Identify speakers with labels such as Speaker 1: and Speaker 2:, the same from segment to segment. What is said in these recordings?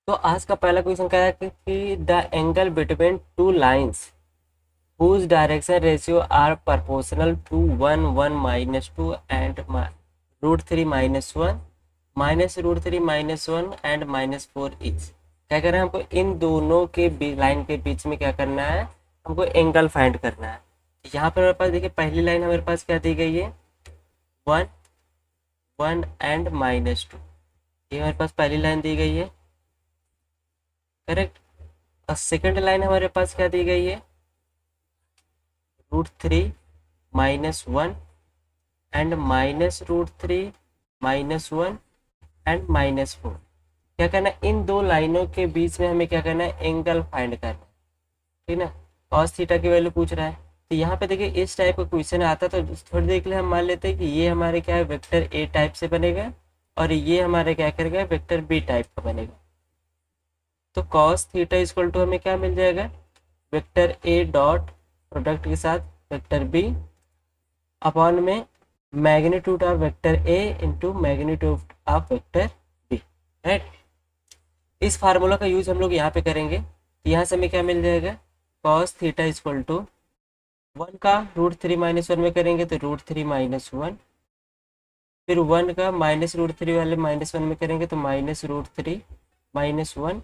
Speaker 1: तो आज का पहला क्वेश्चन कह रहा है कि the angle between two lines whose direction ratio are proportional to 1 1 minus 2 and root 3 minus 1 minus root 3 minus 1 and minus 4 each। क्या करना है हमको इन दोनों के लाइन के बीच में क्या करना है, हमको एंगल फाइंड करना है। यहाँ पर हमारे पास देखिए पहली लाइन हमारे पास क्या दी गई है, 1 1 एंड माइनस 2। ये हमारे पास पहली लाइन दी गई है, करेक्ट। और सेकंड लाइन हमारे पास क्या दी गई है, root 3 minus 1 and minus root 3 minus 1 and minus 4। क्या करना है, इन दो लाइनों के बीच में हमें क्या करना है, एंगल फाइंड करना है, ठीक ना। कॉस थीटा की वैल्यू पूछ रहा है। तो यहाँ पे देखिए इस टाइप का क्वेश्चन आता तो थोड़ी देर के लिए हम मान लेते हैं कि ये हमारे क्या है, वेक्टर ए टाइप से बनेगा और ये हमारे क्या करेगा, वेक्टर बी टाइप का बनेगा। तो कॉस थीटा इक्वल टू हमें क्या मिल जाएगा, वेक्टर ए डॉट प्रोडक्ट के साथ वेक्टर बी अपॉन में magnitude of vector A into magnitude of vector B, right. इस फार्मूला का यूज हम लोग यहाँ पे करेंगे। यहाँ से हमें क्या मिल जाएगा, कॉस थीटा इक्वल टू 1 का रूट 3 माइनस 1 में करेंगे तो रूट 3 माइनस 1, फिर 1 का माइनस रूट 3 वाले माइनस 1 में करेंगे तो minus root 3 minus 1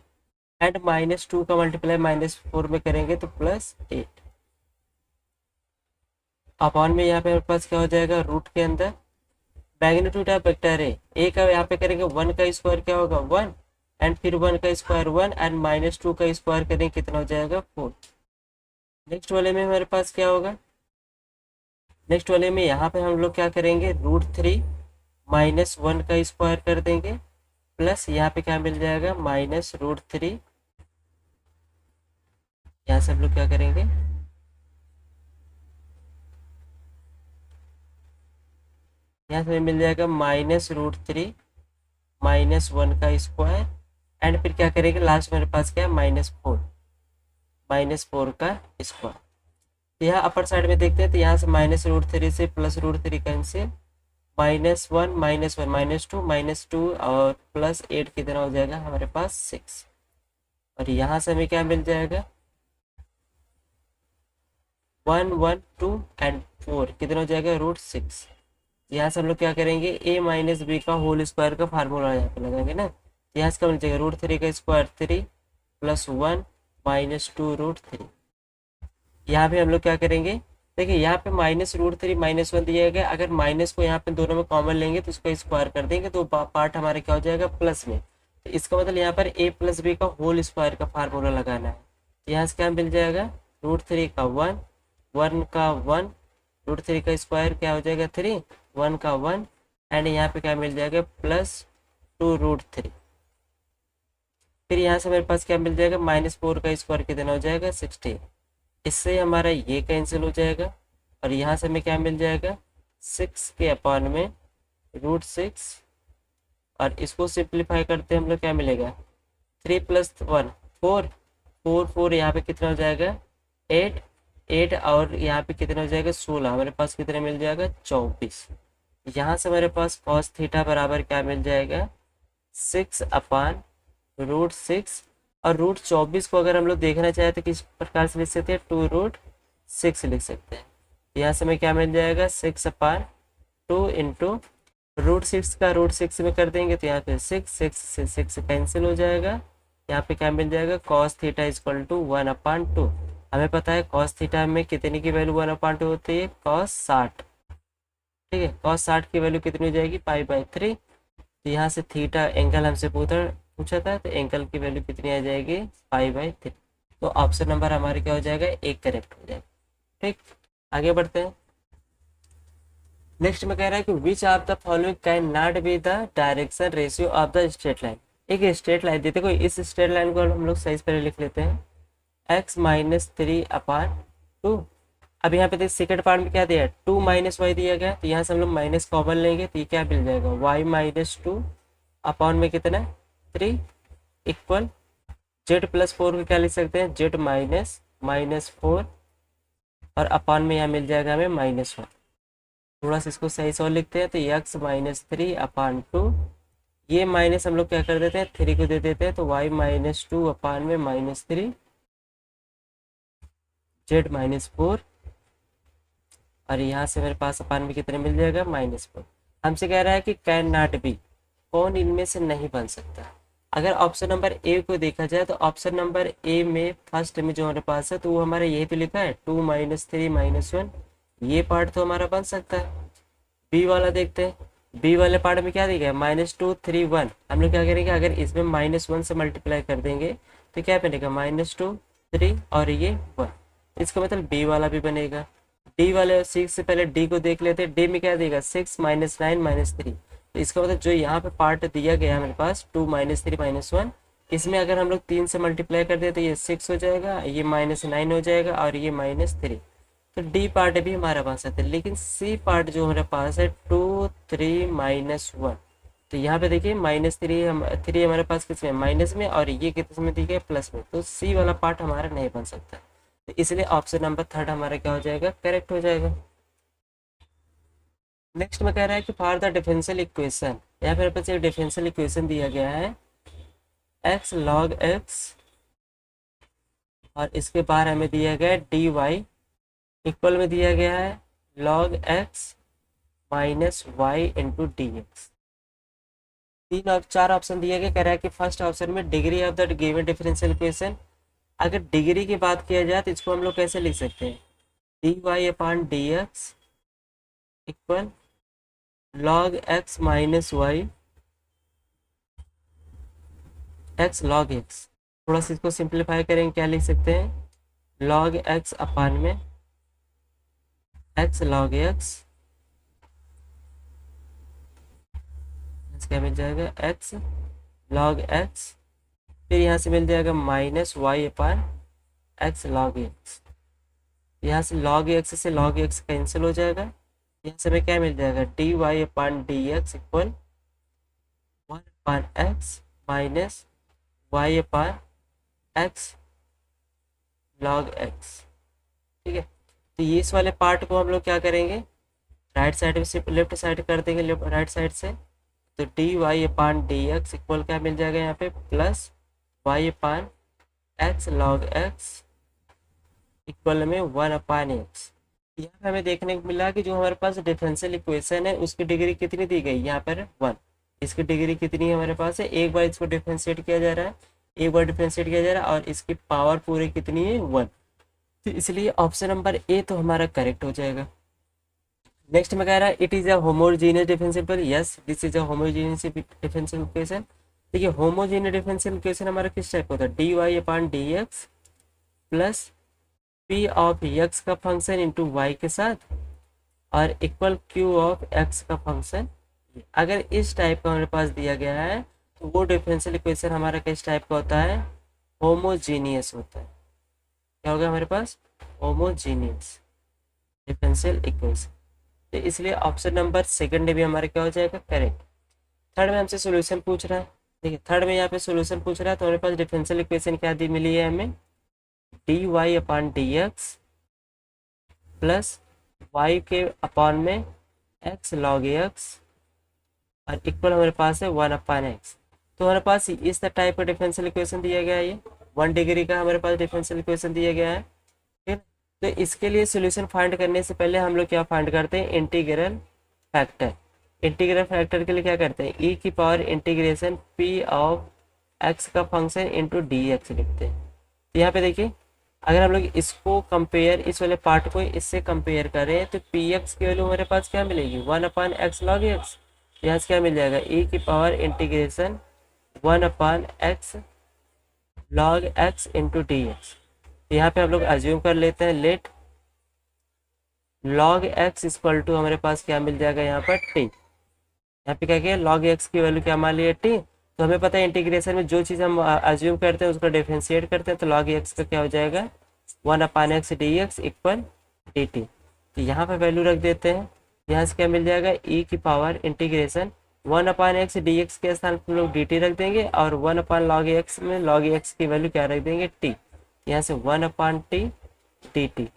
Speaker 1: and minus 2 का मल्टीप्लाई माइनस 4 में करेंगे तो प्लस 8 अपॉन में यहाँ पे हमारे पास क्या हो जाएगा, रूट के अंदर मैग्नीट्यूड ऑफ वेक्टर ए का यहाँ पे करेंगे 1 का स्क्वायर क्या होगा 1 एंड फिर 1 का स्क्वायर 1 एंड माइनस 2 का स्क्वायर करेंगे कितना हो जाएगा 4। नेक्स्ट वाले में हमारे पास क्या होगा, नेक्स्ट वाले में यहाँ पे हम लोग क्या करेंगे, रूट 3 माइनस 1 का स्क्वायर कर देंगे प्लस यहाँ पे क्या मिल जाएगा माइनस रूट 3। यहाँ से हम लोग क्या करेंगे, यहाँ से मिल जाएगा माइनस रूट 3 माइनस 1 का स्क्वायर एंड फिर क्या करेंगे लास्ट मेरे पास क्या है माइनस 4 का स्क्वायर। यहाँ अपर साइड में देखते हैं तो यहाँ से माइनस रूट 3 से plus root 3 cancel, minus one minus two और प्लस 8 कितना हो जाएगा हमारे पास 6। और यहाँ से हमें क्या मिल जाएगा 1 1 2 एंड 4 कितना हो जाएगा रूट 6। यहाँ से हम लोग क्या करेंगे, ए माइनस बी का होल स्क्वायर का फार्मूला यहाँ पे लगाएंगे ना। यहाँ से क्या मिल जाएगा रूट 3 का स्क्वायर 3 प्लस 1 माइनस 2 रूट 3। यहाँ पे हम लोग क्या करेंगे, देखिए यहाँ पे माइनस रूट 3 माइनस 1 दिया गया, अगर माइनस को यहाँ पे दोनों में कॉमन लेंगे तो उसको स्क्वायर कर देंगे तो पार्ट हमारे क्या हो जाएगा प्लस में। तो इसका मतलब यहाँ पर ए प्लस बी का होल स्क्वायर का फार्मूला लगाना है। तो यहाँ से क्या मिल जाएगा रूट 3 का 1 1 का 1 रूट 3 का स्क्वायर क्या हो जाएगा 3 1 का 1 एंड यहाँ पे क्या मिल जाएगा प्लस 2 रूट 3। फिर यहाँ से मेरे पास क्या मिल जाएगा माइनस 4 का स्क्वायर कितना हो जाएगा 16। इससे हमारा ये कैंसिल हो जाएगा और यहाँ से हमें क्या मिल जाएगा 6 के अपॉन में रूट 6 और इसको सिंप्लीफाई करते हैं हम लोग क्या मिलेगा 3 प्लस 1 4 4 4 यहाँ पे कितना हो जाएगा 8 8 और यहाँ पे कितना हो जाएगा 16, हमारे पास कितना मिल जाएगा 24। यहाँ से हमारे पास कॉस थीटा बराबर क्या मिल जाएगा 6 अपान रूट 6 और रूट 24 को अगर हम लोग देखना चाहें तो किस प्रकार से लिख सकते हैं 2 रूट 6 लिख सकते हैं। यहाँ से हमें क्या मिल जाएगा 6 अपान 2 इंटू रूट 6 का रूट 6 में कर देंगे तो यहाँ पे 6 6 से 6 कैंसिल हो जाएगा। यहाँ पे क्या मिल जाएगा कॉस थीटा इक्वल टू 1 अपान 2। हमें पता है कॉस थीटा में कितने की वैल्यू 1 अपान 2 होती है कॉस 60, ठीक है। कॉस 60 की वैल्यू कितनी हो जाएगी पाई/3। तो यहाँ से थीटा एंगल हमसे पूछा था तो एंगल की वैल्यू कितनी आ जाएगी पाई/3। तो ऑप्शन नंबर हमारे क्या हो जाएगा एक करेक्ट हो जाएगा, ठीक। आगे बढ़ते हैं। नेक्स्ट में कह रहा है कि which of the following can not be the direction ratio of the straight line. एक स्ट्रेट लाइन देते कोई, इस स्ट्रेट लाइन को हम लोग सही से पहले लिख लेते हैं x-3 अपान 2। अब यहाँ पे देख सेकंड पार्ट में क्या दिया है 2 माइनस वाई दिया गया, तो यहाँ से हम लोग माइनस कॉमन लेंगे तो ये क्या मिल जाएगा y-2 अपॉन में कितना 3 इक्वल z+4 को क्या लिख सकते हैं z-4 और अपॉन में यहाँ मिल जाएगा हमें -1। थोड़ा सा इसको सही से और लिखते हैं तो x-3 अपान 2 ये माइनस हम लोग क्या कर देते हैं, 3 को दे देते हैं, तो y-2/-3 z-4, और यहाँ से मेरे पास अपान में कितने मिल जाएगा, -4। हमसे कह रहा है कि कैन नॉट बी, कौन इनमें से नहीं बन सकता। अगर ऑप्शन नंबर ए को देखा जाए तो ऑप्शन नंबर ए में फर्स्ट में जो हमारे पास है तो वो हमारा यही तो लिखा है 2 -3 -1, ये पार्ट तो हमारा बन सकता है। बी वाला देखते हैं, बी वाले पार्ट में क्या दिया गया, -2 3 1। हम लोग क्या करेंगे, अगर इसमें -1 से मल्टीप्लाई कर देंगे तो क्या बनेगा, -2 3 और ये 1, इसका मतलब बी वाला भी बनेगा। डी वाले 6 से पहले डी को देख लेते हैं, डी में क्या देगा, 6 -9 -3, तो इसका मतलब जो यहाँ पे पार्ट दिया गया है मेरे पास 2 -3 -1, इसमें अगर हम लोग 3 से मल्टीप्लाई कर दे तो ये 6 हो जाएगा, ये -9 हो जाएगा और ये -3, तो डी पार्ट भी हमारा पास है। लेकिन सी पार्ट जो हमारे पास है 2 3 -1, तो यहाँ पे देखिए -3 हमारे पास किसमें, माइनस में, और ये किस में दिया है, प्लस में, तो सी वाला पार्ट हमारा नहीं बन सकता। तो इसलिए ऑप्शन नंबर 3 हमारा क्या हो जाएगा, करेक्ट हो जाएगा। नेक्स्ट में कह रहा है कि फॉर द डिफरेंशियल इक्वेशन, यहाँ पे मेरे पास एक डिफरेंशियल इक्वेशन दिया गया है x log x, और इसके बाहर हमें दिया गया है dy इक्वल में दिया गया है log x minus Y into D X. 4 option दिए गए, कह रहा है कि फर्स्ट ऑप्शन में degree of the given differential equation. अगर डिग्री की बात किया जाए तो इसको हम लोग कैसे लिख सकते हैं, dy/dx equal log x minus Y x log x। थोड़ा सा इसको सिंप्लीफाई करेंगे, क्या लिख सकते हैं, log x अपान में x log x, क्या मिल जाएगा, x log x, फिर यहाँ से मिल जाएगा minus y upon x log x। यहाँ से log x से log x कैंसिल हो जाएगा, यहाँ से हमें क्या मिल जाएगा, dy/dx equal 1/x minus y upon x log x। ठीक है, तो ये इस वाले पार्ट को हम लोग क्या करेंगे, राइट साइड से लेफ्ट साइड कर देंगे, राइट साइड से, तो dy/dx इक्वल क्या मिल जाएगा यहाँ पे, plus y/x log x equal में 1/x। यहाँ पे हमें देखने को मिला कि जो हमारे पास डिफरेंशियल इक्वेशन है उसकी डिग्री कितनी दी गई, यहाँ पर 1, इसकी डिग्री कितनी है हमारे पास है, एक बार इसको डिफरेंशिएट किया जा रहा है, एक बार डिफरेंशिएट किया जा रहा है, और इसकी पावर पूरी कितनी है, 1, तो इसलिए ऑप्शन नंबर ए तो हमारा करेक्ट हो जाएगा। नेक्स्ट में कह रहा है it is a homogeneous differential, yes this is a homogeneous differential equation. देखिए होमोजेनियस डिफरेंशियल इक्वेशन हमारा किस टाइप का होता है, dy/dx plus P of x का फंक्शन इंटू वाई के साथ और इक्वल q ऑफ x का फंक्शन। अगर इस टाइप का हमारे पास दिया गया है तो वो डिफरेंशियल इक्वेशन हमारा किस टाइप का होता है, होमोजीनियस होता है। क्या होगा हमारे पास, होमोजीनियस डिफरेंशियल इक्वेशन। तो इसलिए ऑप्शन नंबर सेकंड भी हमारे क्या हो जाएगा, करेक्ट। थर्ड में हमसे सॉल्यूशन पूछ रहा है, देखिए थर्ड में यहाँ पे सॉल्यूशन पूछ रहा है, तो हमारे पास डिफरेंशियल इक्वेशन क्या दी मिली है हमें, dy/dx प्लस y के अपान में x log x और इक्वल हमारे पास है 1/x। तो हमारे पास इस टाइप का डिफरेंशियल इक्वेशन दिया गया है, ये 1 डिग्री का हमारे पास डिफरेंशियल इक्वेशन दिया गया है। ठीक, तो इसके लिए सॉल्यूशन फाइंड करने से पहले हम लोग क्या फाइंड करते हैं, इंटीग्रल फैक्टर। इंटीग्रल फैक्टर के लिए क्या करते हैं, e की power integration p of x का फंक्शन इंटू डी एक्स लिखते हैं। तो यहाँ पे देखिए अगर हम लोग इसको कंपेयर, इस वाले पार्ट को इससे कंपेयर करें तो पी एक्स की वैल्यू हमारे पास क्या मिलेगी, 1/x log x। यहाँ से क्या मिल जाएगा, e की power integration 1/x log x into D X. यहाँ पे हम लोग अज्यूम कर लेते हैं let log x equal to हमारे पास क्या मिल जाएगा यहाँ पर t। यहाँ पे क्या किया, log x की वैल्यू क्या मान लिया, t। तो हमें पता है इंटीग्रेशन में जो चीज़ हम अज्यूम करते हैं उसको डिफरेंशिएट करते हैं, तो log x का क्या हो जाएगा, 1/x dx इक्वल dt। तो यहाँ पे वैल्यू रख देते हैं, यहाँ से क्या मिल जाएगा, e की पावर इंटीग्रेशन 1/x dx के स्थान पर लोग dt रख देंगे और 1/log x में log x की वैल्यू क्या रख देंगे, t। यहाँ से 1/t dt,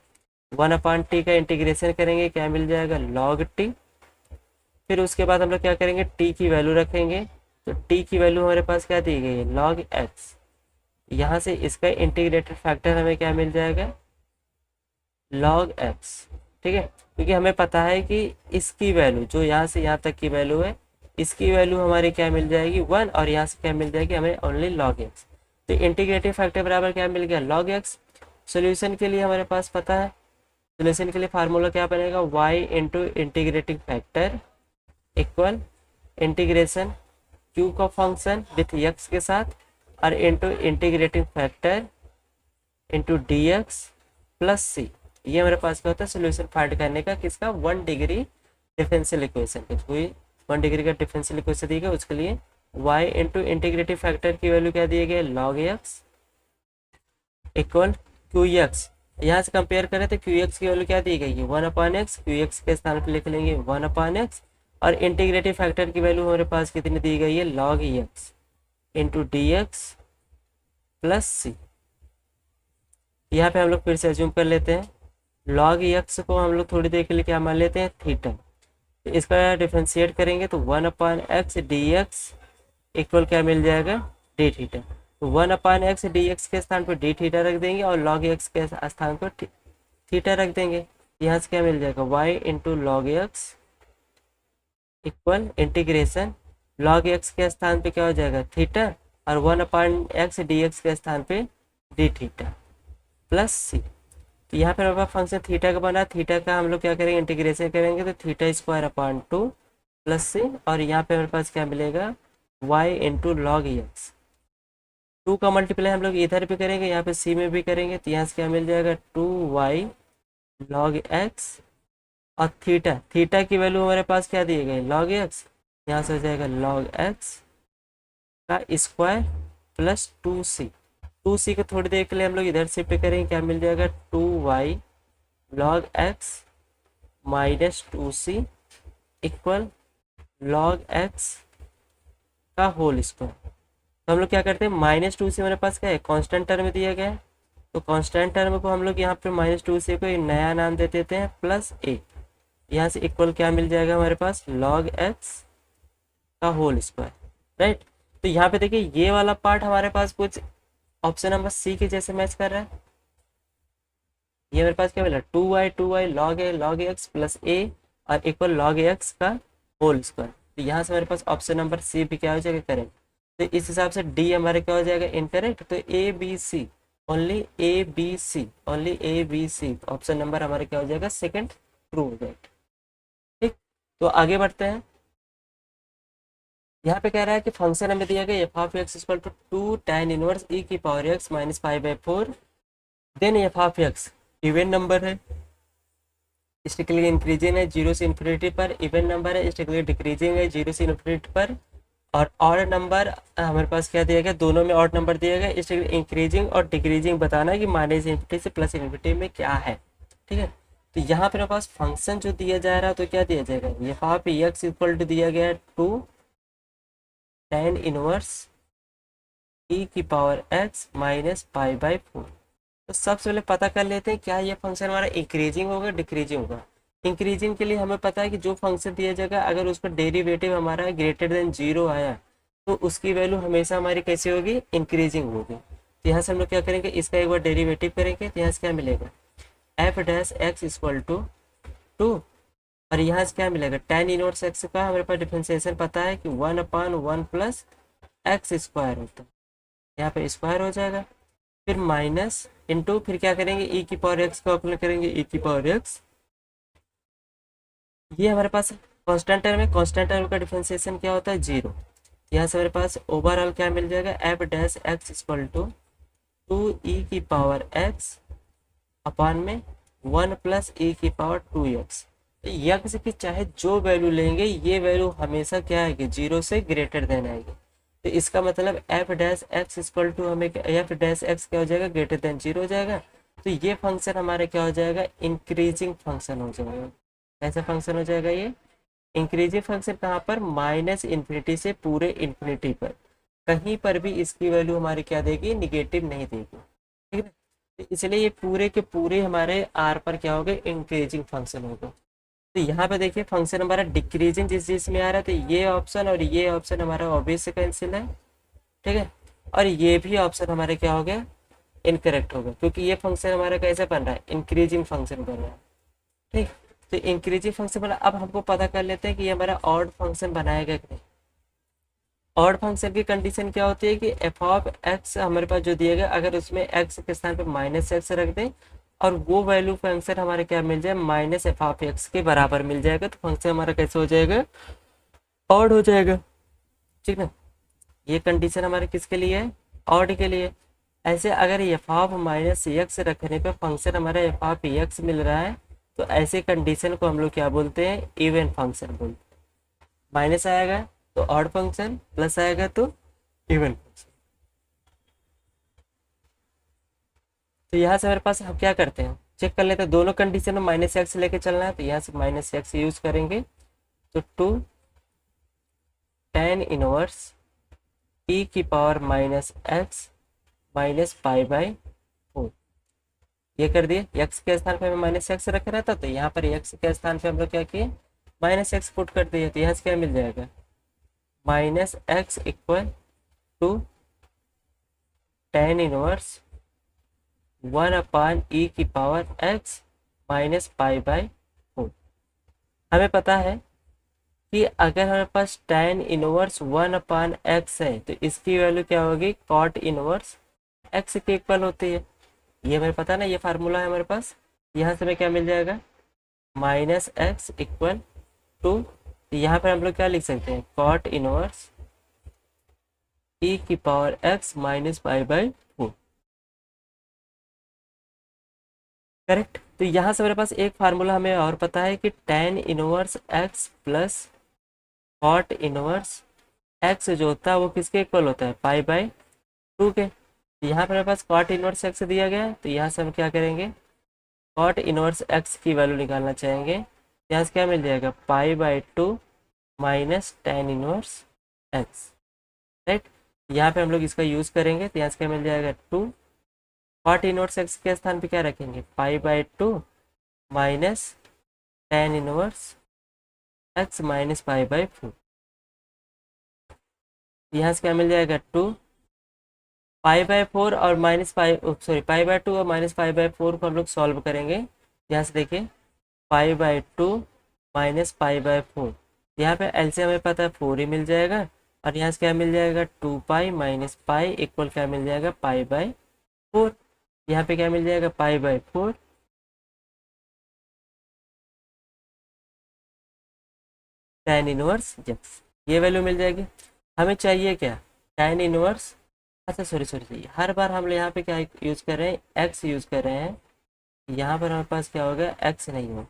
Speaker 1: 1/t का इंटीग्रेशन करेंगे, क्या मिल जाएगा, log t। फिर उसके बाद हम लोग क्या करेंगे, t की वैल्यू रखेंगे तो टी की वैल्यू हमारे पास क्या दी गई है, लॉग एक्स। यहाँ से इसका इंटीग्रेटेड फैक्टर हमें क्या मिल जाएगा, लॉग एक्स। ठीक है, क्योंकि हमें पता है कि इसकी वैल्यू जो यहाँ से यहाँ तक की वैल्यू है, इसकी वैल्यू हमारी क्या मिल जाएगी 1, और यहाँ से क्या मिल जाएगी हमें ओनली लॉग एक्स। तो इंटीग्रेटिव फैक्टर बराबर क्या मिल गया, लॉग एक्स। सोल्यूशन के लिए हमारे पास पता है, सोल्यूशन के लिए फार्मूला क्या बनेगा, y into integrating factor equal integration Q का फंक्शन विथ एक्स के साथ और into integrating factor into D x plus c. ये हमारे पास क्या होता है, सोल्यूशन फाइंड करने का, किसका, 1 डिग्री डिफरेंशियल इक्वेशन का। कोई 1 डिग्री का डिफरेंशियल इक्वेशन दिया गया, उसके लिए y इंटू इंटीग्रेटिव फैक्टर की वैल्यू क्या दी गई, log x equal Q x. यहाँ से कंपेयर करें तो क्यू एक्स की वैल्यू क्या दी गई है, 1/x। क्यू एक्स के स्थान पर लिख लेंगे 1/x, और इंटीग्रेटिव फैक्टर की वैल्यू हमारे पास कितनी दी गई है, log x into D x plus c. यहाँ पे हम लोग फिर से एज्यूम कर लेते हैं, लॉग एक्स को हम लोग थोड़ी देर के लिए क्या मान लेते हैं, थीटा। तो इसका डिफ्रेंशिएट करेंगे तो 1/x डी एक्स इक्वल क्या मिल जाएगा, डी थीटा। तो 1/x डी एक्स के स्थान पर डी थीटा रख देंगे और लॉग एक्स के स्थान पर थीटा रख देंगे। यहाँ से क्या मिल जाएगा, y into log x equal integration log x के स्थान पे क्या हो जाएगा, थीटा, और 1/x डी एक्स के स्थान पे डी थीटा प्लस सी। तो यहाँ पर हमारे पास फंक्शन थीटा का बना, थीटा का हम लोग क्या करेंगे, इंटीग्रेशन करेंगे तो थीटा स्क्वायर अपॉन 2 प्लस सी, और यहाँ पे हमारे पास क्या मिलेगा, y इंटू लॉग एक्स। 2 का मल्टीप्लाई हम लोग इधर भी करेंगे, यहाँ पे सी में भी करेंगे, तो यहाँ से क्या मिल जाएगा, 2y लॉग एक्स, और थीटा, थीटा की वैल्यू हमारे पास क्या दी गई, लॉग एक्स। यहाँ से हो जाएगा लॉग एक्स का स्क्वायर प्लस 2c। 2c को थोड़ी देर के लिए हम लोग इधर शिफ्ट करेंगे, क्या मिल जाएगा, 2y log x minus 2c equal log X का होल स्क्वायर। तो हम लोग क्या करते हैं, -2c हमारे पास क्या है, कांस्टेंट टर्म में दिया गया है, तो कांस्टेंट टर्म को हम लोग यहाँ पे -2c को एक नया नाम दे देते हैं प्लस a। यहाँ से इक्वल क्या मिल जाएगा हमारे पास, लॉग एक्स का होल स्क्वायर, राइट। तो यहाँ पे देखिए ये वाला पार्ट हमारे पास कुछ ऑप्शन नंबर सी के जैसे मैच कर रहा है। ये मेरे पास क्या मिला, 2y log x plus a और इक्वल लॉग एक्स का होल स्क्वायर। तो यहाँ से हमारे पास ऑप्शन नंबर सी भी क्या हो जाएगा, करेक्ट। तो इस हिसाब से डी हमारे क्या हो जाएगा, इनकरेक्ट। तो only A B C option number हमारे क्या हो जाएगा, सेकंड ट्रू हो जाएगा। ठीक, तो आगे बढ़ते हैं। यहाँ पे कह रहा है कि फंक्शन हमें दिया गया F of X equal to 2 tan inverse e की power x minus 5/4। Then F of X even number है, स्ट्रिक्टली इंक्रीजिंग है 0 से इन्फिनिटी पर, इवन नंबर है स्ट्रिक्टली डिक्रीजिंग है 0 से इन्फिनिटी पर, और ऑड नंबर हमारे पास क्या दिया गया, दोनों में ऑड नंबर दिया गया। स्ट्रिक्टली इंक्रीजिंग और डिक्रीजिंग बताना है कि माइनस इन्फिनिटी से प्लस इन्फिनिटी में क्या है। ठीक है, तो यहाँ पे हमारे पास फंक्शन जो दिया जा रहा है तो क्या दिया जाएगा, F of X equal to दिया गया है 2 tan इनवर्स e की पावर x माइनस 5/4। तो सबसे पहले पता कर लेते हैं क्या ये फंक्शन हमारा इंक्रीजिंग होगा डिक्रीजिंग होगा। इंक्रीजिंग के लिए हमें पता है कि जो फंक्शन दिया जाएगा अगर उसका डेरिवेटिव हमारा ग्रेटर देन 0 आया तो उसकी वैल्यू हमेशा हमारी कैसी होगी, इंक्रीजिंग होगी। तो यहाँ से हम लोग क्या करेंगे, इसका एक बार डेरिवेटिव करेंगे तो यहाँ से क्या मिलेगा, F dash X equal to 2, और यहाँ से क्या मिलेगा, tan इनवर्स एक्स का हमारे पास डिफरेंशिएशन पता है कि 1/1 प्लस एक्स स्क्वायर होता है, यहाँ पे स्क्वायर हो जाएगा, फिर माइनस इंटू, फिर क्या करेंगे e की पावर x का अप्लाई करेंगे, e की पावर x। ये हमारे पास कांस्टेंट टर्म है, कांस्टेंट टर्म का डिफरेंशिएशन क्या होता है, 0। यहाँ से हमारे पास ओवरऑल क्या मिल जाएगा, F dash X equal to 2e की पावर x अपान में 1 प्लस e की पावर 2x। यक्स की चाहे जो वैल्यू लेंगे ये वैल्यू हमेशा क्या आएगी, 0 से ग्रेटर देन आएगी। तो इसका मतलब F dash X equal to हमें एफ डैश एक्स क्या हो जाएगा, ग्रेटर देन 0 हो जाएगा। तो ये फंक्शन हमारा क्या हो जाएगा, इंक्रीजिंग फंक्शन हो जाएगा। कैसा फंक्शन हो जाएगा ये, इंक्रीजिंग फंक्शन। कहाँ पर, माइनस इन्फिनिटी से पूरे इन्फिनिटी पर, कहीं पर भी इसकी वैल्यू हमारी क्या देगी, निगेटिव नहीं देगी। ठीक है, तो इसलिए ये पूरे के पूरे हमारे आर पर क्या होगा, इंक्रीजिंग फंक्शन होगा। तो यहाँ पे देखिए फंक्शन हमारा डिक्रीजिंग जिस चीज में आ रहा है, तो ये ऑप्शन और ये ऑप्शन हमारा ऑब्वियस से कैंसिल है, ठीक है। और ये भी ऑप्शन हमारे क्या हो गया, इनकरेक्ट हो गया, क्योंकि ये फंक्शन हमारा कैसे बन रहा है, इंक्रीजिंग फंक्शन बन रहा है, ठीक। तो इंक्रीजिंग फंक्शन बना, अब हमको पता कर लेते हैं कि ये हमारा ऑड फंक्शन बनाएगा कि नहीं। ऑड फंक्शन की कंडीशन क्या होती है कि एफ ऑफ एक्स हमारे पास जो दिया गया, अगर उसमें एक्स के स्थान पे माइनस एक्स रख दें और वो वैल्यू फंक्शन हमारे क्या मिल जाए, माइनस एफ ऑफ एक्स के बराबर मिल जाएगा, तो फंक्शन हमारा कैसे हो जाएगा, ऑड हो जाएगा, ठीक ना। ये कंडीशन हमारे किसके लिए है, ऑड के लिए। ऐसे अगर एफ ऑफ माइनस एक्स रखने पे फंक्शन हमारा एफ ऑफ एक्स मिल रहा है, तो ऐसे कंडीशन को हम लोग क्या बोलते हैं, इवन फंक्शन बोलते हैं। माइनस आएगा तो ऑड फंक्शन, प्लस आएगा तो इवन फंक्शन। तो यहाँ से हमारे पास हम क्या करते हैं, चेक कर लेते हैं, दोनों कंडीशन में माइनस एक्स लेके चलना है, तो यहाँ से माइनस एक्स यूज करेंगे, तो टू टेन इनवर्स ई की power minus x minus pi by four, ये कर दिए। एक्स के स्थान पे हमें माइनस एक्स रख रहा था, तो यहाँ पर एक्स के स्थान पे हम लोग क्या किए, माइनस एक्स पुट कर दिए, तो यहाँ से क्या मिल जाएगा, minus x equal to tan inverse one upon e की power x minus pi by four. हमें पता है कि अगर हमारे पास tan inverse one upon x है, तो इसकी वैल्यू क्या होगी, कॉट इनवर्स एक्स के इक्वल होती है। ये हमें पता ना, ये फार्मूला है हमारे पास। यहाँ से हमें क्या मिल जाएगा, माइनस एक्स इक्वल टू, यहाँ पर हम लोग क्या लिख सकते हैं, कॉट इनवर्स ई की power x minus pi by four, correct. तो यहाँ से मेरे पास एक फार्मूला हमें और पता है कि tan inverse X plus cot inverse X जो होता है वो किसके इक्वल होता है, पाई बाई टू के। यहाँ पर मेरे पास कॉट इनवर्स एक्स दिया गया है, तो यहाँ से हम क्या करेंगे, कॉट इनवर्स एक्स की वैल्यू निकालना चाहेंगे, यहाँ से क्या मिल जाएगा, pi by two minus ten inverse x, right. यहाँ पे हम लोग इसका यूज करेंगे, तो यहाँ से क्या मिल जाएगा, टू कॉट इनवर्स एक्स के स्थान पे क्या रखेंगे, pi by two minus ten inverse x minus pi by four. यहाँ से क्या मिल जाएगा, टू पाई बाई फोर और minus pi, sorry pi by two और माइनस पाई बाई फोर को हम लोग सॉल्व करेंगे। यहाँ से देखिए pi by two minus pi by four, यहाँ पे एलसीएम हमें पता है फोर ही मिल जाएगा, और यहाँ से क्या मिल जाएगा, two pi minus pi equal क्या मिल जाएगा, पाई बाई फोर। यहाँ पे क्या मिल जाएगा, पाई by four ten inverse x, ये वैल्यू मिल जाएगी। हमें चाहिए क्या, टेन इनवर्स, अच्छा सॉरी सॉरी सॉरी, हर बार हम यहाँ पे क्या यूज़ कर रहे हैं, एक्स यूज़ कर रहे हैं, यहाँ पर हमारे पास क्या होगा, एक्स नहीं होगा,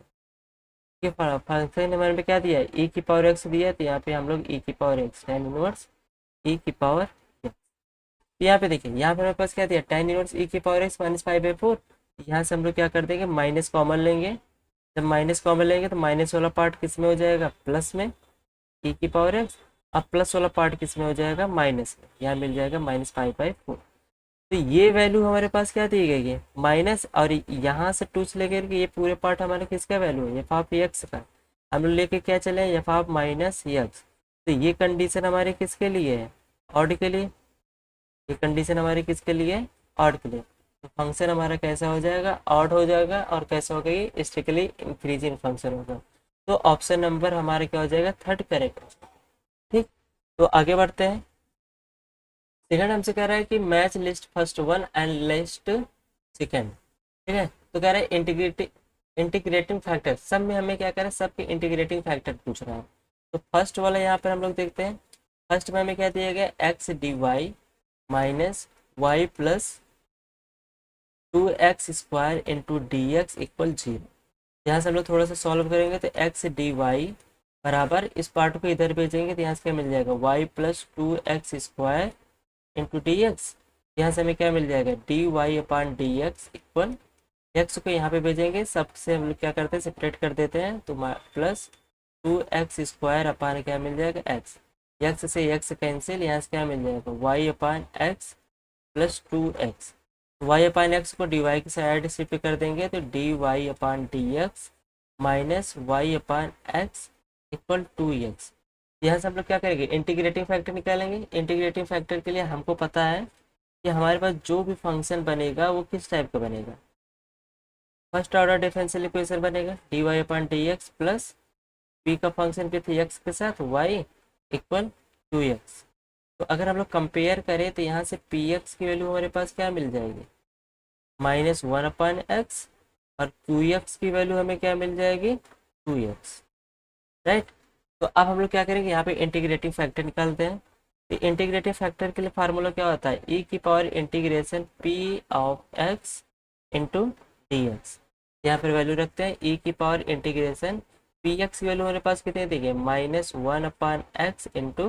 Speaker 1: क्योंकि फंक्शन हमारे पे क्या दिया है, ई की पावर एक्स दिया है, तो यहाँ पे हम लोग ई की पावर एक्स टेन इनवर्स ई की पावर एक्स। तो यहाँ पे देखिए, यहाँ पे हमारे पास क्या दिया, टेन इनवर्स ई की power x minus five by four, यहाँ से हम लोग क्या कर देंगे, माइनस कॉमन लेंगे। जब माइनस कॉमन लेंगे तो माइनस वाला पार्ट किस में हो जाएगा, प्लस में, ई की पावर एक्स, अब प्लस वाला पार्ट किस में हो जाएगा, माइनस में, यहाँ मिल जाएगा माइनस फाइव बाई फोर। तो ये वैल्यू हमारे पास क्या दी गई है, माइनस, और यहाँ से टू से लेकर के ये पूरे पार्ट हमारे किसका वैल्यू है, एफ ऑफ एक्स का। हम लोग लेके क्या चले, एफ ऑफ माइनस एक्स। तो ये कंडीशन हमारे किसके लिए है, ऑड के लिए। ये कंडीशन हमारी किसके लिए है, ऑड के लिए। तो फंक्शन हमारा कैसा हो जाएगा, ऑड हो जाएगा, और कैसा होगा, ये स्ट्रिक्टली इंक्रीजिंग फंक्शन होगा। तो ऑप्शन नंबर हमारे क्या हो जाएगा, थर्ड करेक्ट, ठीक। तो आगे बढ़ते हैं। सेकंड हमसे कह रहा है कि match list first one and list second, ठीक है। तो कह रहा है इंटीग्रेटिंग फैक्टर, सब में हमें क्या कह रहा है, सबके इंटीग्रेटिंग फैक्टर पूछ रहा है। तो फर्स्ट वाला यहाँ पर हम लोग देखते हैं, फर्स्ट में हमें क्या दिया गया, X D Y minus Y plus two x square into D X equal zero. यहाँ से हम लोग थोड़ा सा सॉल्व करेंगे, तो एक्स डी वाई बराबर, इस पार्ट को इधर भेजेंगे, तो यहाँ से क्या मिल जाएगा, Y plus two x square into D X. यहाँ से हमें क्या मिल जाएगा, D Y upon D X equal, X को यहाँ पे भेजेंगे, सबसे हम लोग क्या करते हैं, सेपरेट कर देते हैं, तो plus two x square upon क्या मिल जाएगा, एक्स, एक्स से एक्स कैंसिल, यहाँ से क्या मिल जाएगा, y upon x plus two x. Y upon x को डी वाई की साइड शिफ्ट कर देंगे, तो d Y upon D x minus y upon x equal 2x। यहाँ से हम लोग क्या करेंगे, इंटीग्रेटिंग फैक्टर निकालेंगे। इंटीग्रेटिंग फैक्टर के लिए हमको पता है कि हमारे पास जो भी फंक्शन बनेगा वो किस टाइप का बनेगा। फर्स्ट ऑर्डर डिफरेंशियल इक्वेशन बनेगा D Y upon D x plus P का फंक्शन पे थे एक्स के साथ वाई इक्वल 2x। तो अगर हम लोग कंपेयर करें तो यहाँ से पी एक्स की वैल्यू हमारे पास क्या मिल जाएगी, -1/x, और क्यू एक्स की वैल्यू हमें क्या मिल जाएगी, 2x। राइट। तो अब हम लोग क्या करेंगे, यहाँ पे इंटीग्रेटिंग फैक्टर निकालते हैं। तो इंटीग्रेटिंग फैक्टर के लिए फार्मूला क्या होता है, ई की power integration P of x into D X. यहाँ पर वैल्यू रखते हैं ई की पावर इंटीग्रेशन पी एक्स की वैल्यू हमारे पास कितनी देखिए, -1/x इंटू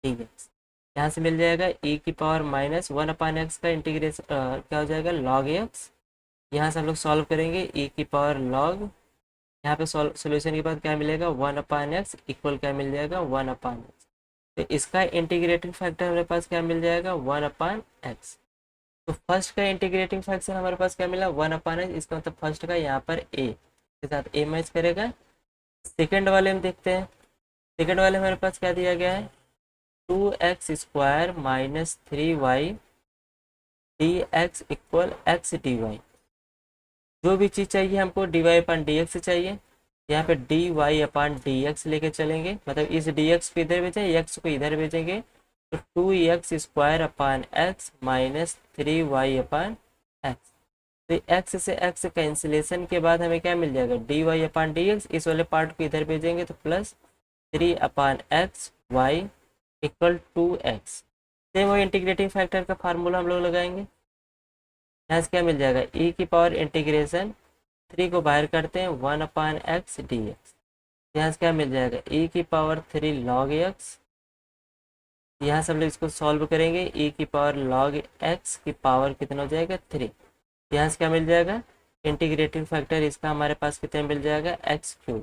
Speaker 1: डी एक्स। यहाँ से मिल जाएगा ई की पावर -1/x का इंटीग्रेशन क्या हो जाएगा, लॉग एक्स। यहाँ से हम लोग सॉल्व करेंगे ई की पावर लॉग, यहाँ पे सोल्यूशन के बाद क्या मिलेगा, 1/x इक्वल क्या मिल जाएगा, 1/x। तो इसका इंटीग्रेटिंग फैक्टर हमारे पास क्या मिल जाएगा, 1/x। तो फर्स्ट का इंटीग्रेटिंग फैक्टर हमारे पास क्या मिला, 1/x। इसका मतलब फर्स्ट का यहाँ पर ए के साथ ए मैच करेगा। सेकंड वाले में देखते हैं, सेकंड वाले हमारे पास क्या दिया गया है, 2x² minus 3y D X equal X D Y. जो भी चीज़ चाहिए हमको D Y upon D X से चाहिए। यहाँ पे D Y upon D X लेके चलेंगे, मतलब इस डी एक्स को इधर भेजें, एक्स को इधर भेजेंगे, तो 2x² upon X minus 3y upon X. तो एक्स से एक्स कैंसिलेशन के बाद हमें क्या मिल जाएगा, D Y upon D X. इस वाले पार्ट को इधर भेजेंगे तो plus 3/x Y equal 2x। Same वही इंटीग्रेटिंग फैक्टर का फार्मूला हम लोग लगाएंगे। यहाँ से क्या मिल जाएगा, ई की पावर इंटीग्रेशन 3 को बाहर करते हैं 1/x डी एक्स। यहाँ से क्या मिल जाएगा, ई की पावर 3 लॉग एक्स। यहाँ से हम लोग इसको सॉल्व करेंगे, ई की पावर लॉग एक्स की पावर कितना हो जाएगा, 3। यहाँ से क्या मिल जाएगा, इंटीग्रेटिंग फैक्टर इसका हमारे पास कितना मिल जाएगा, x³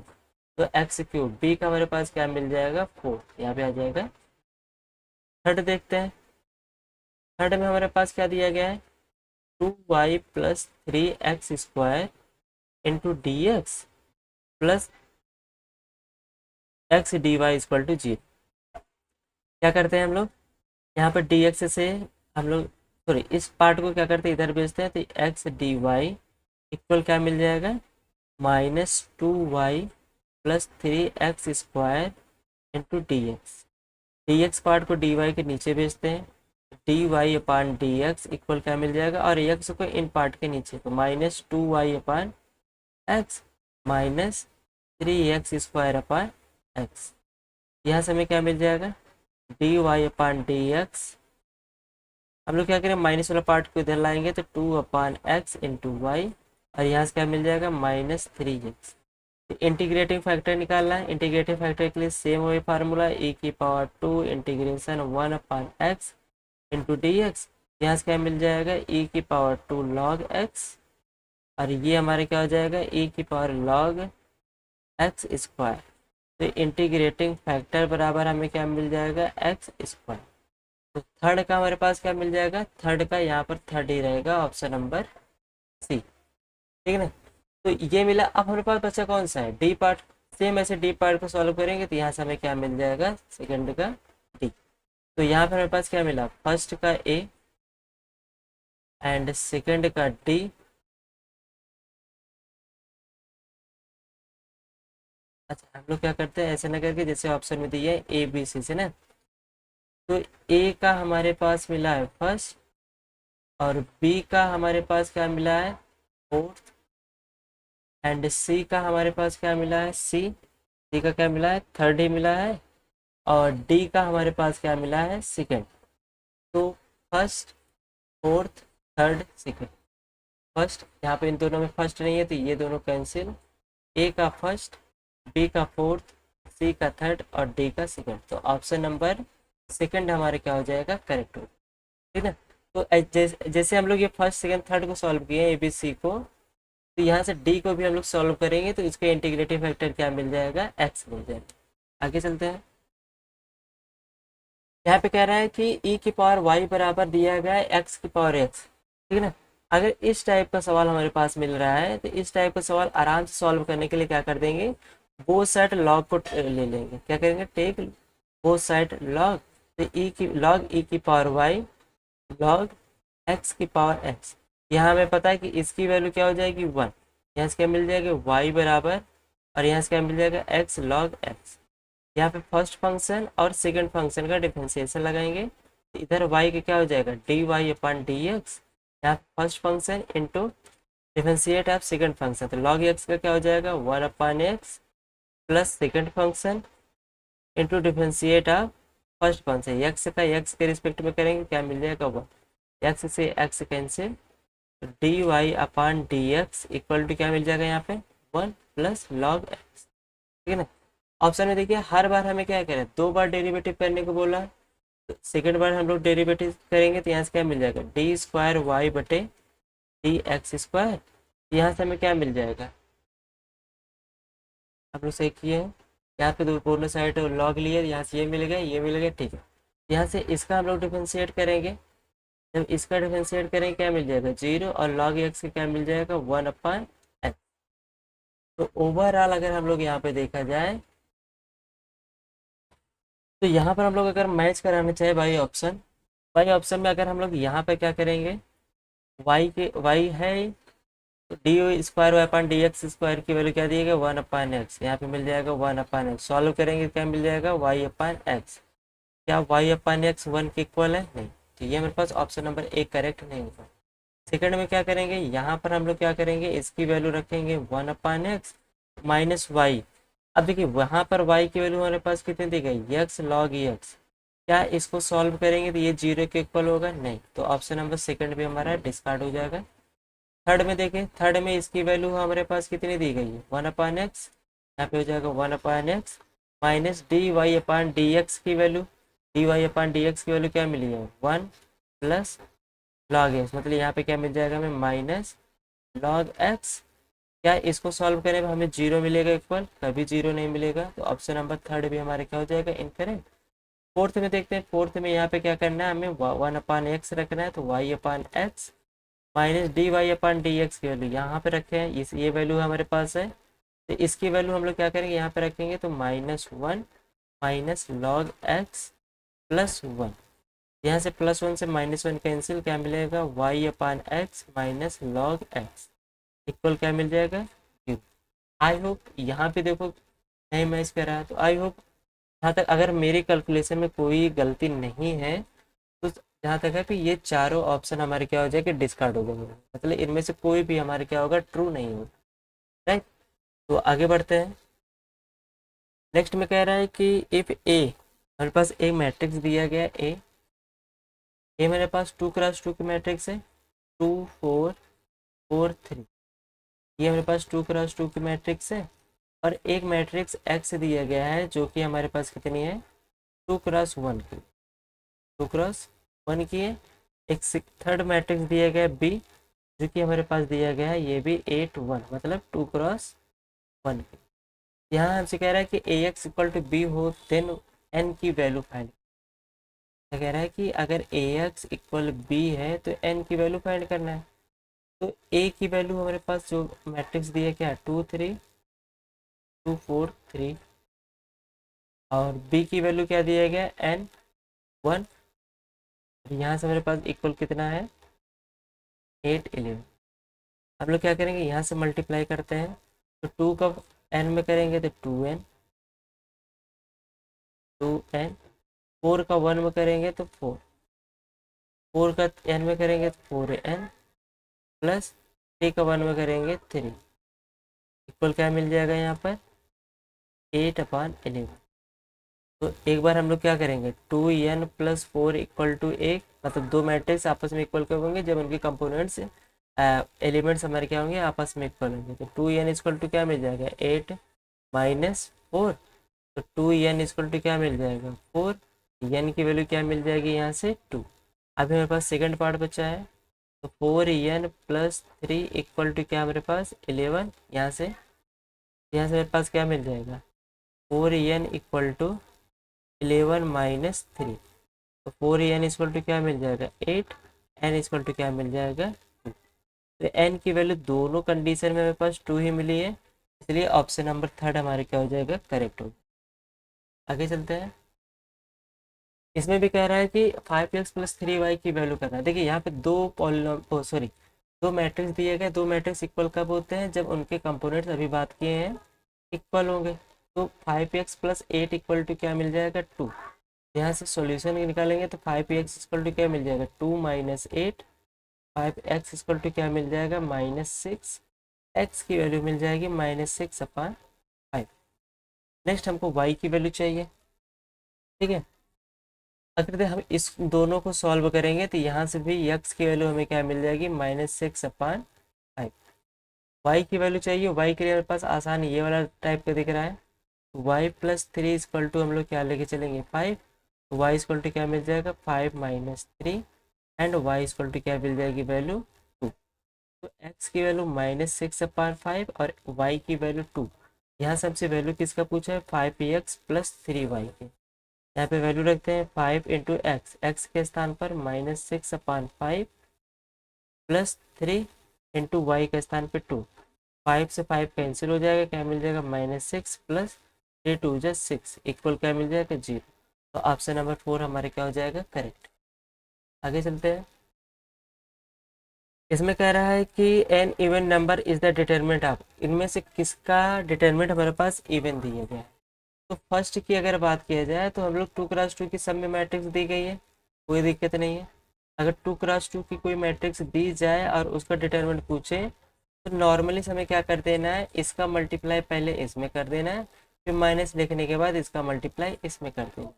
Speaker 1: तो x³ बी का हमारे पास क्या मिल जाएगा, 4 यहाँ पे आ जाएगा। थर्ड देखते हैं, थर्ड में हमारे पास क्या दिया गया है, 2y plus 3x² into D x plus X D Y equal to 0। क्या करते हैं हम लोग, यहाँ पर डी एक्स से हम लोग सॉरी इस पार्ट को क्या करते हैं, इधर भेजते हैं, तो एक्स डी वाई इक्वल क्या मिल जाएगा, -2y plus 3x² into D x. D x part को डी वाई के नीचे भेजते हैं, D Y upon D X equal क्या मिल जाएगा, और एक्स को इन पार्ट के नीचे तो -2y अपान एक्स माइनस 3x² अपान एक्स। यहाँ से हमें क्या मिल जाएगा, D Y upon D x. हम लोग क्या करें, माइनस वाला पार्ट को इधर लाएंगे तो 2/x इंटू वाई, और यहाँ से क्या मिल जाएगा, -3x। इंटीग्रेटिंग फैक्टर निकालना है। इंटीग्रेटिंग फैक्टर के लिए सेम वही फार्मूला, ई की power 2 integration 1/x into D X. यहाँ से क्या मिल जाएगा, ई की पावर 2 लॉग एक्स, और ये हमारे क्या हो जाएगा, ई की पावर लॉग x²। तो इंटीग्रेटिंग फैक्टर बराबर हमें क्या मिल जाएगा, x²। तो थर्ड का हमारे पास क्या मिल जाएगा, थर्ड का यहाँ पर थर्ड ही रहेगा, ऑप्शन नंबर सी। ठीक है ना। तो ये मिला। अब हमारे पास बचा कौन सा है, डी पार्ट। सेम ऐसे डी पार्ट को सॉल्व करेंगे तो यहाँ से हमें क्या मिल जाएगा, सेकंड का डी। तो यहाँ पर हमारे पास क्या मिला, फर्स्ट का ए एंड सेकंड का डी। अच्छा हम लोग क्या करते हैं, ऐसे ना करके जैसे ऑप्शन में दिया है ए बी सी से ना, तो ए का हमारे पास मिला है फर्स्ट, और बी का हमारे पास क्या मिला है, फोर्थ, एंड सी का हमारे पास क्या मिला है, सी का क्या मिला है, थर्ड ही मिला है, और डी का हमारे पास क्या मिला है, सेकंड। तो first fourth third second. First यहाँ पे इन दोनों में फर्स्ट नहीं है तो ये दोनों कैंसिल, ए का फर्स्ट, बी का फोर्थ, सी का थर्ड और डी का सेकंड। तो ऑप्शन नंबर सेकंड हमारे क्या हो जाएगा, करेक्ट हो। ठीक है। तो जैसे हम लोग ये फर्स्ट सेकंड थर्ड को सॉल्व किए ए बी सी को, तो यहाँ से डी को भी हम लोग सॉल्व करेंगे तो इसका इंटीग्रेटिव फैक्टर क्या मिल जाएगा, एक्स मिल जाएगा। आगे चलते हैं। यहाँ पे कह रहा है कि ई की पावर वाई बराबर दिया गया है एक्स की पावर एक्स। ठीक है ना। अगर इस टाइप का सवाल हमारे पास मिल रहा है तो इस टाइप का सवाल आराम से सॉल्व करने के लिए क्या कर देंगे, बोथ साइड लॉग को ले लेंगे, क्या करेंगे, टेक बोथ साइड लॉग, तो ई की लॉग ई की पावर वाई लॉग एक्स की पावर एक्स। यहाँ हमें पता है कि इसकी वैल्यू क्या हो जाएगी 1, यहाँ से क्या मिल जाएगा वाई बराबर, और यहाँ से क्या मिल जाएगा एक्स लॉग एक्स। यहाँ पे फर्स्ट फंक्शन और सेकंड फंक्शन का डिफरेंशिएशन लगाएंगे, तो इधर y का क्या हो जाएगा D Y upon D X, यहाँ first function into differentiate of second function, तो लॉग एक्स का क्या हो जाएगा 1/x plus second function into differentiate of first function, X का एक्स के रिस्पेक्ट में करेंगे क्या मिल जाएगा 1, एक्स से x cancel, D Y upon D X equal to क्या मिल जाएगा यहाँ पे 1 प्लस लॉग एक्स। ठीक है ना। ऑप्शन में देखिए हर बार हमें क्या करें, 2 बार डेरिवेटिव करने को बोला है, तो सेकेंड बार हम लोग डेरिवेटिव करेंगे तो यहाँ से क्या मिल जाएगा डी स्क्वायर वाई बटे डी एक्स स्क्वायर, यहाँ से हमें क्या मिल जाएगा, आप लोग सही किए हैं, यहाँ पे दोनों साइड लॉग लिए, यहाँ से ये मिल गया ठीक है। यहाँ से इसका हम लोग डिफरेंशिएट करेंगे, जब इसका डिफरेंशिएट करेंगे क्या मिल जाएगा 0, और लॉग एक्स का क्या मिल जाएगा 1/x। तो ओवरऑल अगर हम लोग यहाँ पे देखा जाए तो यहाँ पर हम लोग अगर मैच कराना चाहे बाई ऑप्शन में अगर हम लोग यहाँ पे क्या करेंगे, वाई है तो D square Y upon D x square की वैल्यू क्या दिएगा 1/x, यहाँ पे मिल जाएगा 1/x, सॉल्व करेंगे क्या मिल जाएगा y/x, क्या y/x 1 के इक्वल है, नहीं, तो ये मेरे पास ऑप्शन नंबर एक करेक्ट नहीं होगा। सेकंड में क्या करेंगे, यहाँ पर हम लोग क्या करेंगे, इसकी वैल्यू रखेंगे 1/x माइनस वाई। अब देखिए वहाँ पर y की वैल्यू हमारे पास कितनी दी गई x log x, क्या इसको सॉल्व करेंगे तो ये 0 के इक्वल होगा, नहीं, तो ऑप्शन नंबर सेकंड भी हमारा डिस्कार्ड हो जाएगा। थर्ड में देखें, थर्ड में इसकी वैल्यू हमारे पास कितनी दी गई है 1/x, यहाँ पे हो जाएगा 1/x minus D Y upon D x की value, D Y upon D x की वैल्यू क्या मिली है 1 प्लस लॉग एक्स, मतलब यहाँ पे क्या मिल जाएगा हमें माइनस लॉग एक्स। क्या इसको सॉल्व करें हमें 0 मिलेगा इक्वल, कभी 0 नहीं मिलेगा, तो ऑप्शन नंबर थर्ड भी हमारे क्या हो जाएगा इनकरेक्ट। फोर्थ में देखते हैं, फोर्थ में यहाँ पे क्या करना है हमें 1/x रखना है, तो y/x minus D Y upon D x की वैल्यू यहाँ पे रखे हैं, इस ये वैल्यू हमारे पास है, तो इसकी वैल्यू हम लोग क्या करेंगे यहाँ पे रखेंगे, तो -1 माइनस लॉग एक्स प्लस 1, यहाँ से +1 से -1 कैंसिल, क्या मिलेगा y/x minus log x equal क्या मिल जाएगा 0। आई होप यहाँ पे देखो नहीं मैच कर रहा है, तो आई होप जहाँ तक अगर मेरी कैलकुलेशन में कोई गलती नहीं है तो जहाँ तक है कि ये चारों ऑप्शन हमारे क्या हो जाएगा डिस्कार्ड हो जाएंगे, मतलब इनमें से कोई भी हमारे क्या होगा ट्रू नहीं होगा, राइट। तो आगे बढ़ते हैं। नेक्स्ट में कह रहा है कि इफ ए, हमारे पास एक मैट्रिक्स दिया गया ए मेरे पास 2x2 की मैट्रिक्स है, 2 4 4 3, ये मेरे पास 2x2 की मैट्रिक्स है, और एक मैट्रिक्स एक्स दिया गया है जो कि हमारे पास कितनी है 2x1 की, 2x1 की है। एक थर्ड मैट्रिक्स दिया गया है बी जो कि हमारे पास दिया गया है ये भी 8 1, मतलब 2x1 की। यहाँ हमसे कह रहा है कि ए एक्स इक्वल टू बी हो देन एन की वैल्यू फाइंड, क्या कह रहा है कि अगर ए एक्स इक्वल बी है तो एन की वैल्यू फाइंड करना है। तो ए की वैल्यू हमारे पास जो मैट्रिक्स दिया क्या है 2 3 2 4 3, और बी की वैल्यू क्या दिया गया एन 1, यहाँ से हमारे पास इक्वल कितना है 8 11। हम लोग क्या करेंगे यहाँ से मल्टीप्लाई करते हैं, तो 2 का एन में करेंगे तो 2n, 2n, 4 का 1 में करेंगे तो 4, 4 का n में करेंगे तो 4n प्लस 3 का 1 में करेंगे 3, इक्वल क्या मिल जाएगा यहाँ पर 8/11। तो एक बार हम लोग क्या करेंगे 2n प्लस 4 इक्वल टू 1, मतलब दो मैट्रिक्स आपस में इक्वल कब होंगे जब उनके कंपोनेंट्स एलिमेंट्स हमारे क्या होंगे आपस में इक्वल होंगे, तो 2n इक्वल टू क्या मिल जाएगा 8 माइनस 4, तो 2n इक्वल टू क्या मिल जाएगा 4, n की वैल्यू क्या मिल जाएगी यहाँ से 2। अभी हमारे पास सेकंड पार्ट बचा है, तो 4n प्लस 3 इक्वल टू क्या हमारे पास 11, यहाँ से मेरे पास क्या मिल जाएगा 4n इक्वल टू 11 माइनस 3, तो 4n इक्वल टू क्या मिल जाएगा 8, n इक्वल टू क्या मिल जाएगा 2। तो एन की वैल्यू दोनों कंडीशन में मेरे पास 2 ही मिली है, इसलिए ऑप्शन नंबर थर्ड हमारे क्या हो जाएगा, करेक्ट हो। आगे चलते हैं। इसमें भी कह रहा है कि 5x+3y की वैल्यू करना है। देखिए यहाँ पे दो पॉलिनॉम सॉरी दो मैट्रिक्स दिए गए। दो मैट्रिक्स इक्वल कब होते हैं, जब उनके कंपोनेंट्स अभी बात किए हैं इक्वल होंगे। तो 5x+8 इक्वल टू क्या मिल जाएगा, 2। यहाँ से सॉल्यूशन निकालेंगे तो 5x इक्वल टू क्या मिल जाएगा, 2 - 8। 5x इक्वल टू क्या मिल जाएगा, -6। x की वैल्यू मिल जाएगी -6/5। नेक्स्ट हमको y की वैल्यू चाहिए, ठीक है। अगर हम इस दोनों को सॉल्व करेंगे तो यहाँ से भी x की वैल्यू हमें क्या मिल जाएगी, -6/5। y की वैल्यू चाहिए। y के लिए मेरे पास आसान ये वाला टाइप का दिख रहा है। y+3 इक्वल टू हम लोग क्या लेके चलेंगे, 5। y इक्वल टू क्या मिल जाएगा, 5 - 3। एंड y इक्वल टू क्या मिल जाएगी वैल्यू, 2। तो x की वैल्यू -6/5 और y की वैल्यू 2। यहाँ सबसे वैल्यू किसका पूछा है, 5x+3y के। यहाँ पे वैल्यू रखते हैं 5 × x, x के स्थान पर -6/5 +3 × y के स्थान पे 2। 5 से 5 कैंसिल हो जाएगा, क्या मिल जाएगा, -6 + 3 2 = 6 इक्वल क्या मिल जाएगा, 0। तो ऑप्शन नंबर 4 हमारे क्या हो जाएगा, करेक्ट। आगे चलते हैं। इसमें कह रहा है कि an even number is the determinant of, इनमें से किसका डिटरमिनेंट हमारे पास इवन दिया गया है। तो फर्स्ट की अगर बात किया जाए तो हम लोग 2x2 की सब में मैट्रिक्स दी गई है, कोई दिक्कत नहीं है। अगर 2x2 की कोई मैट्रिक्स दी जाए और उसका डिटरमिनेंट पूछे तो नॉर्मली हमें क्या कर देना है, इसका मल्टीप्लाई पहले इसमें कर देना है, फिर माइनस लिखने के बाद इसका मल्टीप्लाई इसमें कर देना है।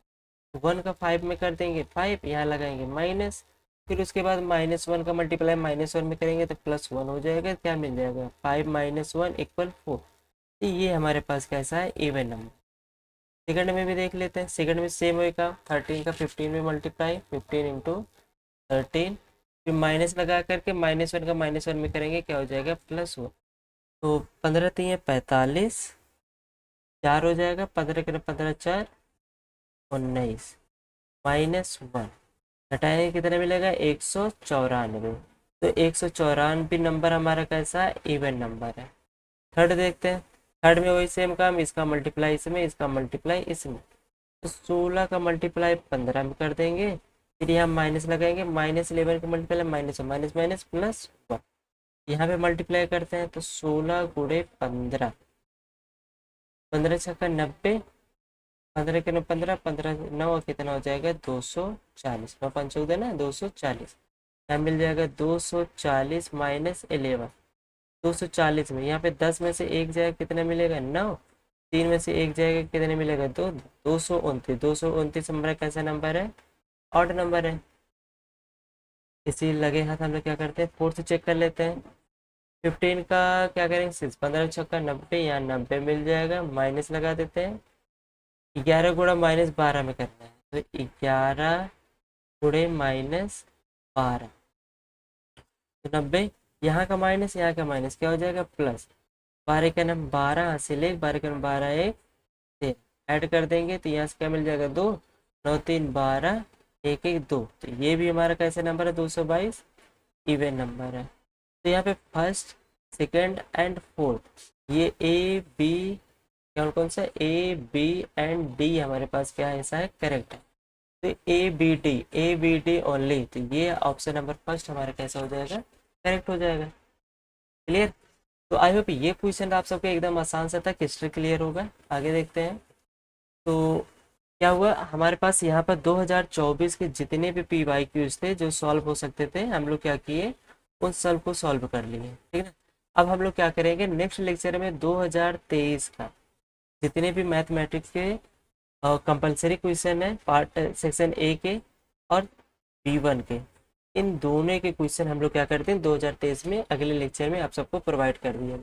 Speaker 1: 1 का 5 में कर देंगे 5, यहाँ लगाएंगे माइनस, फिर उसके बाद -1 का मल्टीप्लाई -1 में करेंगे तो +1 हो जाएगा, क्या मिल जाएगा, 5 - 1 = 4। तो ये हमारे पास कैसा है, इवन नंबर। सेकंड में भी देख लेते हैं। सेकंड में सेम होएगा, 13 का 15 में मल्टीप्लाई, 15 × 13, फिर माइनस लगा करके -1 का -1 में करेंगे, क्या हो जाएगा, +1। तो 15 3 45, 4 हो जाएगा, 15 के 15 4 19, -1 घटाएंगे कितना मिलेगा, 194। तो 194 नंबर हमारा कैसा है, इवन नंबर है। थर्ड देखते हैं। थर्ड में वही सेम काम, इसका मल्टीप्लाई इसमें, इसका मल्टीप्लाई इसमें। तो 16 का मल्टीप्लाई 15 में कर देंगे, फिर यहाँ माइनस लगाएंगे, -11 का मल्टीप्लाई माइनस माइनस माइनस +1। यहाँ पे मल्टीप्लाई करते हैं तो 16 × 15, 15 छक्का 90, 15 के 15, 15 9 कितना हो जाएगा, 240। 9 5 14 ना, 240। यहाँ मिल जाएगा 240 - 11। 240 में यहाँ पे 10 में से एक जाएगा, कितना मिलेगा, 9। 3 में से एक जाएगा, कितने मिलेगा, 2। 229। 229 हमारा कैसा नंबर है, ऑड नंबर है। इसी लगे हाथ हम लोग क्या करते हैं, फोर्थ चेक कर लेते हैं। 15 का क्या करेंगे, 6 15 छक्का 90, यहाँ 90 मिल जाएगा, माइनस लगा देते हैं। 11 गुणा -12 में करना है, तो 11 गुणे -12, तो 90। यहाँ का माइनस, यहाँ का माइनस, क्या हो जाएगा, प्लस। 12 का नाम 12 हासिल 1, 12 का नाम 12 1 13, ऐड कर देंगे तो यहाँ से क्या मिल जाएगा, 2। 9 3 12, 1 1 2। तो ये भी हमारा कैसा नंबर है, 222, इवन नंबर है। तो यहाँ पे फर्स्ट सेकंड एंड फोर्थ, ये ए बी, कौन सा, ए बी एंड डी हमारे पास क्या है, ऐसा है, करेक्ट है। तो ए बी डी ओनली, तो ये ऑप्शन नंबर फर्स्ट हमारा कैसा हो जाएगा, करेक्ट हो जाएगा। क्लियर। तो आई होप ये क्वेश्चन आप सबको एकदम आसान सा था, क्रिस्टल क्लियर होगा। आगे देखते हैं। तो क्या हुआ, हमारे पास यहाँ पर 2024 के जितने भी PYQs थे जो सॉल्व हो सकते थे, हम लोग क्या किए, उन सब को सॉल्व कर लिए, ठीक है ना। अब हम लोग क्या करेंगे, नेक्स्ट लेक्चर में 2023 का जितने भी मैथमेटिक्स के कंपलसरी क्वेश्चन है, पार्ट सेक्शन ए के और B1 के, इन दोनों के क्वेश्चन हम लोग क्या करते हैं 2023 में अगले लेक्चर में आप सबको प्रोवाइड कर दिए।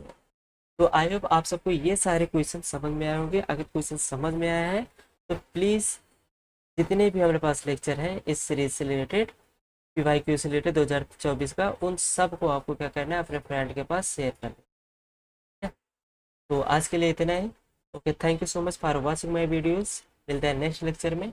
Speaker 1: तो आई होप आप सबको ये सारे क्वेश्चन समझ में आए होंगे। अगर क्वेश्चन समझ में आया है तो प्लीज़ जितने भी हमारे पास लेक्चर हैं इस सीरीज से रिलेटेड, PYQ से रिलेटेड 2024 का, उन सब को आपको क्या करना है, अपने फ्रेंड के पास शेयर करना है। तो आज के लिए इतना ही। Okay, thank you so much for watching my videos. मिलते हैं नेक्स्ट लेक्चर में।